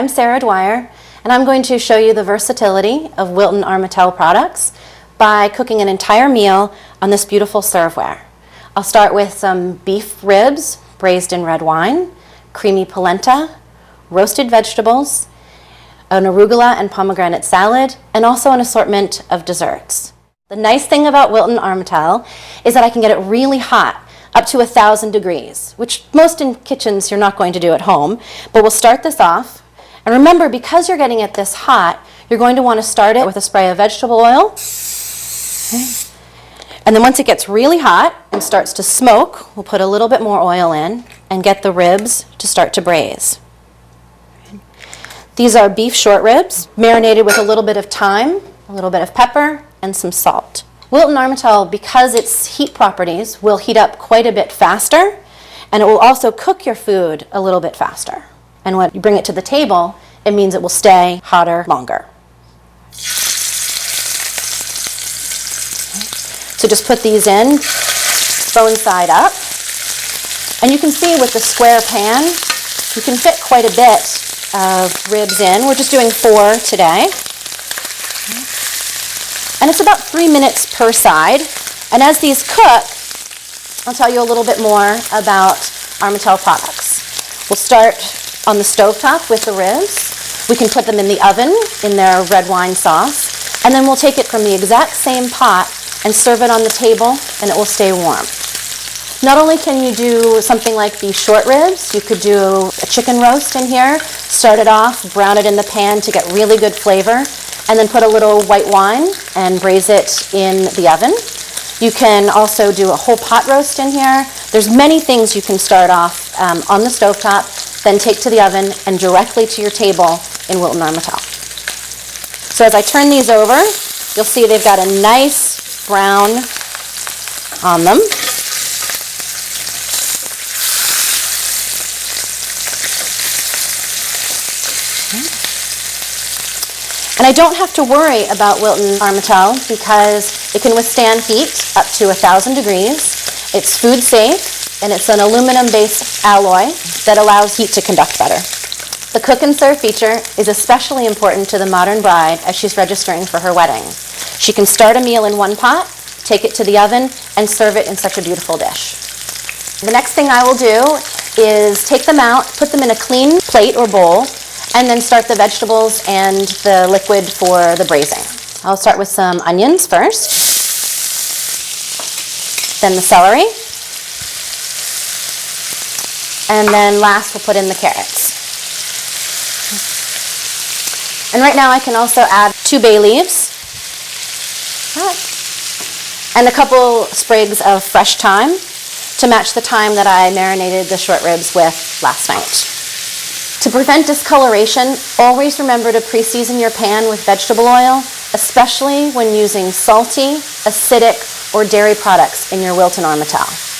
I'm Sarah Dwyer, and I'm going to show you the versatility of Wilton Armetale products by cooking an entire meal on this beautiful serveware. I'll start with some beef ribs braised in red wine, creamy polenta, roasted vegetables, an arugula and pomegranate salad, and also an assortment of desserts. The nice thing about Wilton Armetale is that I can get it really hot, up to 1,000 degrees, which most in kitchens you're not going to do at home. But we'll start this off. And remember, because you're getting it this hot, you're going to want to start it with a spray of vegetable oil. Okay. And then once it gets really hot and starts to smoke, we'll put a little bit more oil in and get the ribs to start to braise. These are beef short ribs, marinated with a little bit of thyme, a little bit of pepper, and some salt. Wilton Armetale, because its heat properties, will heat up quite a bit faster, and it will also cook your food a little bit faster. And when you bring it to the table, it means it will stay hotter longer. So just put these in, bone side up. And you can see with the square pan, you can fit quite a bit of ribs in. We're just doing 4 today. And it's about 3 minutes per side. And as these cook, I'll tell you a little bit more about Armetale products. We'll start on the stovetop with the ribs. We can put them in the oven in their red wine sauce. And then we'll take it from the exact same pot and serve it on the table, and it will stay warm. Not only can you do something like these short ribs, you could do a chicken roast in here, start it off, brown it in the pan to get really good flavor, and then put a little white wine and braise it in the oven. You can also do a whole pot roast in here. There's many things you can start off on the stovetop, then take to the oven and directly to your table in Wilton Armetale. So as I turn these over, you'll see they've got a nice brown on them. And I don't have to worry about Wilton Armetale because it can withstand heat up to 1,000 degrees. It's food safe, and it's an aluminum-based alloy that allows heat to conduct better. The cook and serve feature is especially important to the modern bride as she's registering for her wedding. She can start a meal in one pot, take it to the oven, and serve it in such a beautiful dish. The next thing I will do is take them out, put them in a clean plate or bowl, and then start the vegetables and the liquid for the braising. I'll start with some onions first, then the celery, and then last we'll put in the carrots. And right now I can also add 2 bay leaves and a couple sprigs of fresh thyme to match the thyme that I marinated the short ribs with last night. To prevent discoloration, always remember to pre-season your pan with vegetable oil, especially when using salty, acidic, or dairy products in your Wilton Armetale.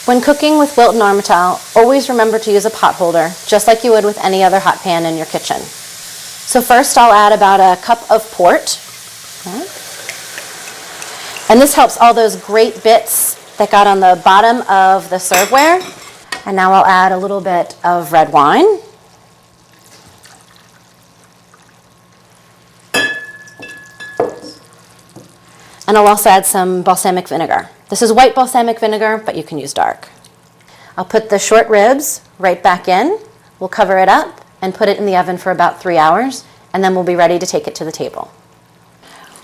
When cooking with Wilton Armetale, always remember to use a pot holder, just like you would with any other hot pan in your kitchen. So first I'll add about a cup of port. Okay. And this helps all those great bits that got on the bottom of the serveware. And now I'll add a little bit of red wine. And I'll also add some balsamic vinegar. This is white balsamic vinegar, but you can use dark. I'll put the short ribs right back in. We'll cover it up and put it in the oven for about 3 hours, and then we'll be ready to take it to the table.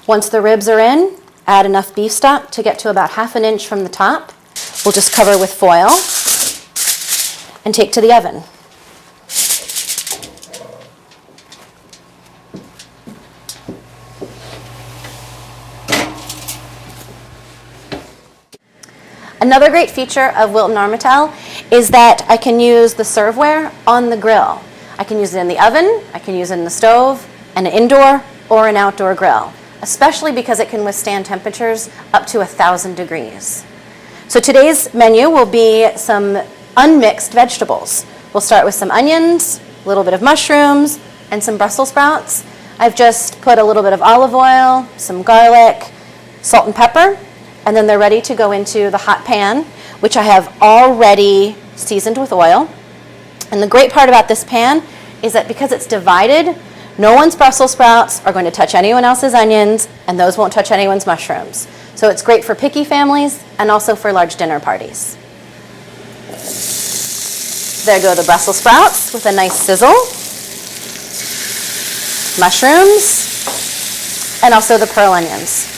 Once the ribs are in, add enough beef stock to get to about 1/2 inch from the top. We'll just cover with foil and take to the oven. Another great feature of Wilton Armetale is that I can use the serveware on the grill. I can use it in the oven, I can use it in the stove, an indoor or an outdoor grill, especially because it can withstand temperatures up to 1,000 degrees. So today's menu will be some unmixed vegetables. We'll start with some onions, a little bit of mushrooms, and some Brussels sprouts. I've just put a little bit of olive oil, some garlic, salt and pepper, and then they're ready to go into the hot pan, which I have already seasoned with oil. And the great part about this pan is that because it's divided, no one's Brussels sprouts are going to touch anyone else's onions, and those won't touch anyone's mushrooms. So it's great for picky families and also for large dinner parties. There go the Brussels sprouts with a nice sizzle. Mushrooms, and also the pearl onions.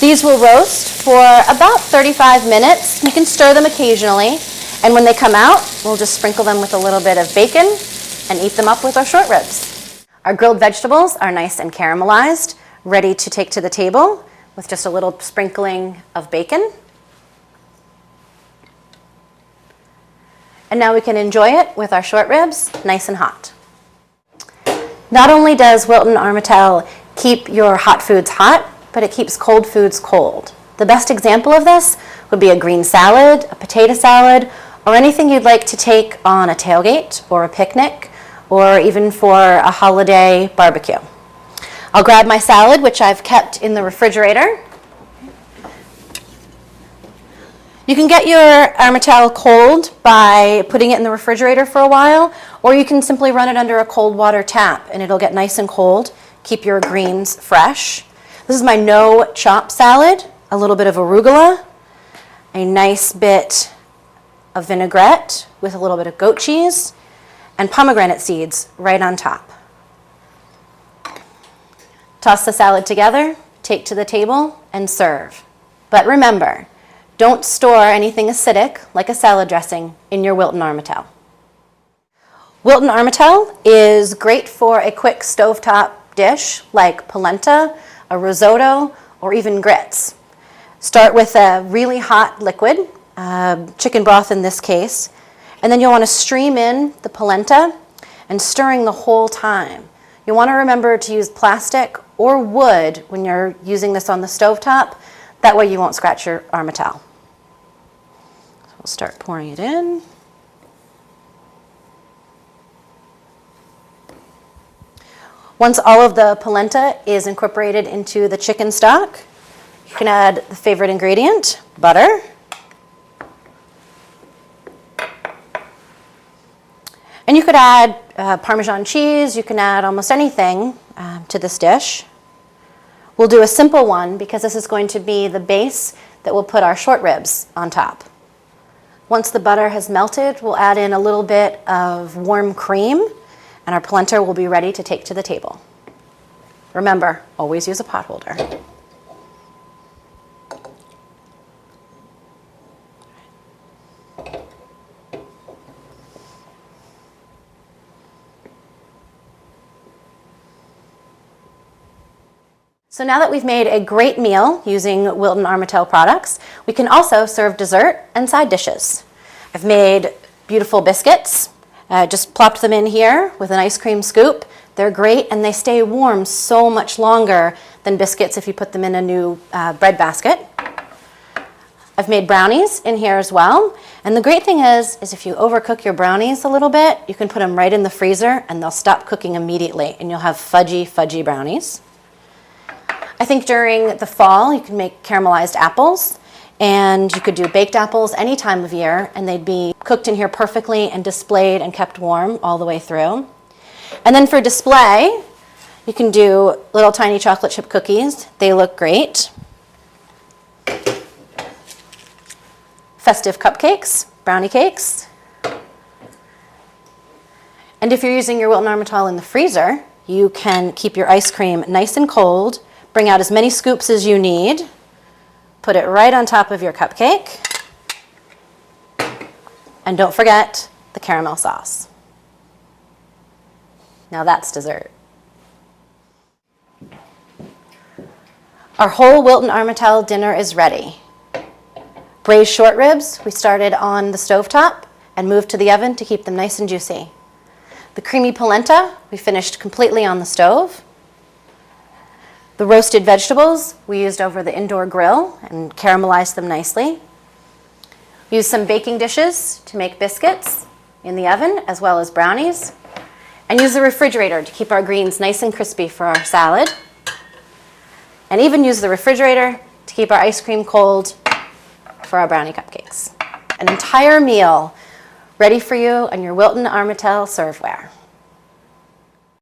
These will roast for about 35 minutes. You can stir them occasionally, and when they come out, we'll just sprinkle them with a little bit of bacon and eat them up with our short ribs. Our grilled vegetables are nice and caramelized, ready to take to the table with just a little sprinkling of bacon. And now we can enjoy it with our short ribs, nice and hot. Not only does Wilton Armetale keep your hot foods hot, but it keeps cold foods cold. The best example of this would be a green salad, a potato salad, or anything you'd like to take on a tailgate or a picnic, or even for a holiday barbecue. I'll grab my salad, which I've kept in the refrigerator. You can get your Armetale cold by putting it in the refrigerator for a while, or you can simply run it under a cold water tap and it'll get nice and cold. Keep your greens fresh. This is my no chop salad, a little bit of arugula, a nice bit of vinaigrette with a little bit of goat cheese, and pomegranate seeds right on top. Toss the salad together, take to the table, and serve. But remember, don't store anything acidic, like a salad dressing, in your Wilton Armetale. Wilton Armetale is great for a quick stovetop dish like polenta, a risotto, or even grits. Start with a really hot liquid, chicken broth in this case, and then you'll want to stream in the polenta and stirring the whole time. You want to remember to use plastic or wood when you're using this on the stovetop. That way you won't scratch your Armetale. So we'll start pouring it in. Once all of the polenta is incorporated into the chicken stock, you can add the favorite ingredient, butter. And you could add Parmesan cheese, you can add almost anything to this dish. We'll do a simple one because this is going to be the base that we'll put our short ribs on top. Once the butter has melted, we'll add in a little bit of warm cream, and our polenta will be ready to take to the table. Remember, always use a pot holder. So now that we've made a great meal using Wilton Armetale products, we can also serve dessert and side dishes. I've made beautiful biscuits. Just plopped them in here with an ice cream scoop. They're great and they stay warm so much longer than biscuits if you put them in a new bread basket. I've made brownies in here as well. And the great thing is if you overcook your brownies a little bit, you can put them right in the freezer and they'll stop cooking immediately and you'll have fudgy brownies. I think during the fall you can make caramelized apples, and you could do baked apples any time of year and they'd be cooked in here perfectly and displayed and kept warm all the way through. And then for display, you can do little tiny chocolate chip cookies. They look great. Festive cupcakes, brownie cakes. And if you're using your Wilton Armetale in the freezer, you can keep your ice cream nice and cold, bring out as many scoops as you need, put it right on top of your cupcake, and don't forget the caramel sauce. Now that's dessert. Our whole Wilton Armetale dinner is ready. Braised short ribs, we started on the stovetop and moved to the oven to keep them nice and juicy. The creamy polenta, we finished completely on the stove. The roasted vegetables, we used over the indoor grill and caramelized them nicely. We used some baking dishes to make biscuits in the oven as well as brownies. And use the refrigerator to keep our greens nice and crispy for our salad. And even use the refrigerator to keep our ice cream cold for our brownie cupcakes. An entire meal ready for you on your Wilton Armetale serveware.